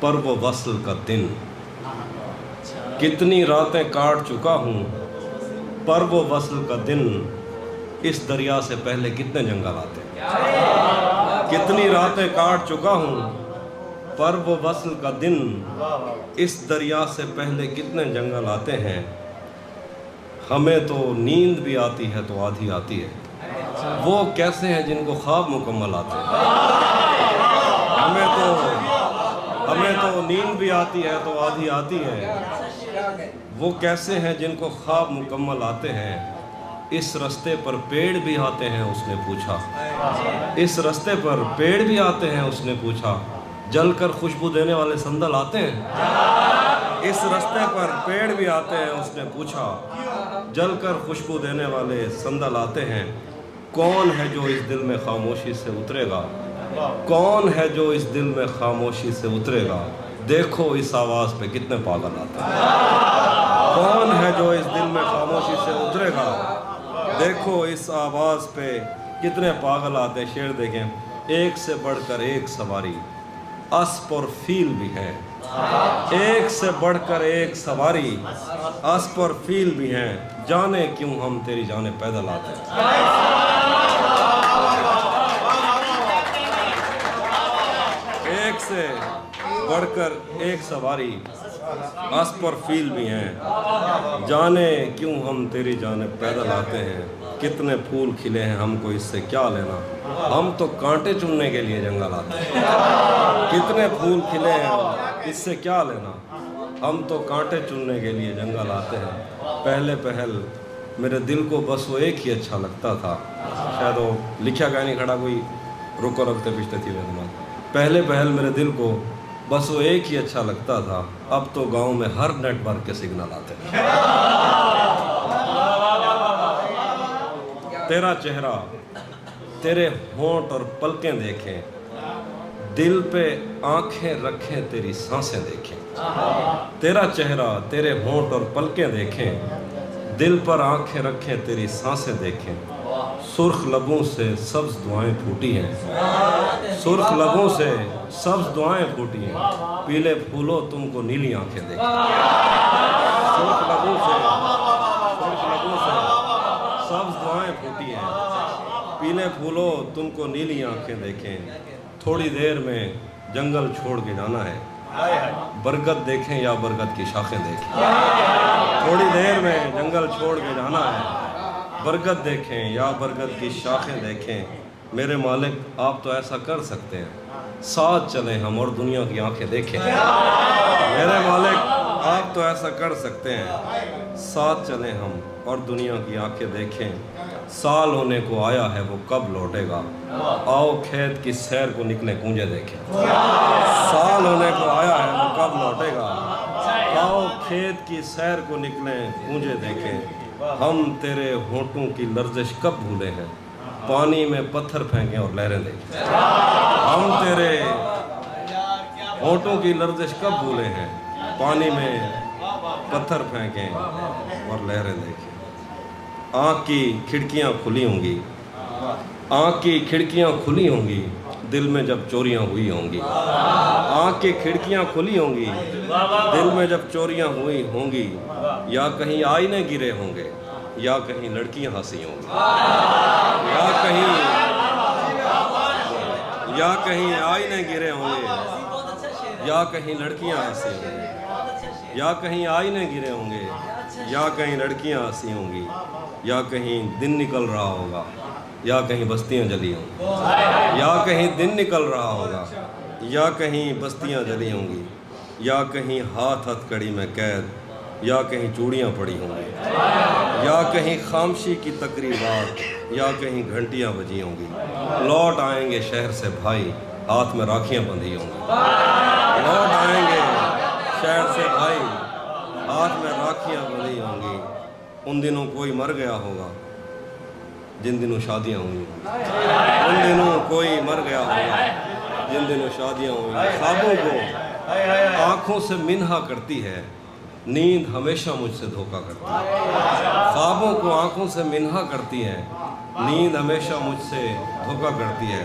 پر وہ وصل کا دن، کتنی راتیں کاٹ چکا ہوں پر وہ وصل کا دن، اس دریا سے پہلے کتنے جنگل آتے ہیں۔ کتنی راتیں کاٹ چکا ہوں پر وہ وصل کا دن، اس دریا سے پہلے کتنے جنگل آتے ہیں۔ ہمیں تو نیند بھی آتی ہے تو آدھی آتی ہے، وہ کیسے ہیں جن کو خواب مکمل آتے ہیں۔ ہمیں تو نیند بھی آتی ہے تو آدھی آتی ہے، وہ کیسے ہیں جن کو خواب مکمل آتے ہیں۔ اس رستے پر پیڑ بھی آتے ہیں اس نے پوچھا، اس رستے پر پیڑ بھی آتے ہیں اس نے پوچھا، جل کر خوشبو دینے والے صندل آتے ہیں۔ اس رستے پر پیڑ بھی آتے ہیں اس نے پوچھا، جل کر خوشبو دینے والے صندل آتے ہیں۔ کون ہے جو اس دل میں خاموشی سے اترے گا، کون ہے جو اس دل میں خاموشی سے اترے گا، دیکھو اس آواز پہ کتنے پاگل آتے ہیں۔ کون ہے جو اس دل میں خاموشی سے اترے گا، دیکھو اس آواز پہ کتنے پاگل آتے ہیں۔ شعر دیکھیں، ایک سے بڑھ کر ایک سواری، اسپ اور فیل بھی ہے، ایک سے بڑھ کر ایک سواری، اسپ اور فیل بھی ہیں، جانے کیوں ہم تیری جانیں پیدل آتے ہیں۔ ایک سے بڑھ کر ایک سواری، اسپ اور فیل بھی ہیں، جانے کیوں ہم تیری جانب پیدل آتے ہیں۔ کتنے پھول کھلے ہیں ہم کو اس سے کیا لینا، ہم تو کانٹے چننے کے لیے جنگل آتے ہیں۔ کتنے پھول کھلے ہیں اس سے کیا لینا، ہم تو کانٹے چننے کے لیے جنگل آتے ہیں۔ پہلے پہل میرے دل کو بس وہ ایک ہی اچھا لگتا تھا، شاید وہ لکھا گیا نہیں کھڑا کوئی رکو رکھتے پچھتے تھی میرے دماغ۔ پہلے پہل میرے دل کو بس وہ ایک ہی اچھا لگتا تھا، اب تو گاؤں میں ہر نیٹ ورک کے سگنل آتے ہیں۔ تیرا چہرہ، تیرے ہونٹ اور پلکیں دیکھیں، دل پہ آنکھیں رکھیں تیری سانسیں دیکھیں۔ تیرا چہرہ، تیرے ہونٹ اور پلکیں دیکھیں، دل پر آنکھیں رکھیں تیری سانسیں دیکھیں۔ سرخ لبوں سے سبز دعائیں پھوٹی ہیں، سرخ لبوں سے سبز دعائیں پھوٹی ہیں، پیلے پھولو تم کو نیلی آنکھیں دیکھیں۔ سرخ لبوں سے سبز دعائیں پھوٹی ہیں، پیلے پھولو تم کو نیلی آنکھیں دیکھیں۔ تھوڑی دیر میں جنگل چھوڑ کے جانا ہے، برگد دیکھیں یا برگد کی شاخیں دیکھیں۔ تھوڑی دیر میں جنگل چھوڑ کے جانا ہے، برگد دیکھیں یا برگد کی شاخیں دیکھیں۔ میرے مالک آپ تو ایسا کر سکتے ہیں، ساتھ چلیں ہم اور دنیا کی آنکھیں دیکھیں۔ میرے مالک آپ تو ایسا کر سکتے ہیں، ساتھ چلیں ہم اور دنیا کی آنکھیں دیکھیں۔ سال ہونے کو آیا ہے وہ کب لوٹے گا، آؤ کھیت کی سیر کو نکلیں گونجے دیکھیں۔ سال ہونے کو آیا ہے وہ کب لوٹے گا، آؤ کھیت کی سیر کو نکلیں گونجے دیکھیں۔ ہم تیرے ہونٹوں کی لرزش کب بھولے ہیں، پانی میں پتھر پھینکیں اور لہریں دیکھیں۔ ہم تیرے ہونٹوں کی لرزش کب بھولے ہیں، پانی میں پتھر پھینکیں اور لہریں دیکھیں۔ آنکھ کی کھڑکیاں کھلی ہوں گی، آنکھ کی کھڑکیاں کھلی ہوں گی، دل میں جب چوریاں ہوئی ہوں گی۔ آنکھ کی کھڑکیاں کھلی ہوں گی، دل میں جب چوریاں ہوئی ہوں گی، یا کہیں آئینے گرے ہوں گے یا کہیں لڑکیاں ہنسی ہوں گی، یا کہیں آئینے گرے ہوں گے یا کہیں لڑکیاں ہنسی ہوں گی، یا کہیں آئینے گرے ہوں گے یا کہیں لڑکیاں ہنسی ہوں گی، یا کہیں دن نکل رہا ہوگا یا کہیں بستیاں جلی ہوں گی، یا کہیں دن نکل رہا ہوگا یا کہیں بستیاں جلی ہوں گی، یا کہیں ہاتھ ہتھ کڑی میں قید یا کہیں چوڑیاں پڑی ہوں گی، یا کہیں خاموشی کی تقریبات یا کہیں گھنٹیاں بجی ہوں گی۔ لوٹ آئیں گے شہر سے بھائی، ہاتھ میں راکھیاں بندھی ہوں گی۔ لوٹ آئیں گے شہر سے بھائی، ہاتھ میں راکھیاں بندھی ہوں گی۔ ان دنوں کوئی مر گیا ہوگا جن دنوں شادیاں ہوئی، ان دنوں کوئی مر گیا ہوگا جن دنوں شادیاں ہوئی۔ خوابوں کو آنکھوں سے منہا کرتی ہے، نیند ہمیشہ مجھ سے دھوکہ کرتی ہے۔ خوابوں کو آنکھوں سے منہا کرتی ہے، نیند ہمیشہ مجھ سے دھوکہ کرتی ہے۔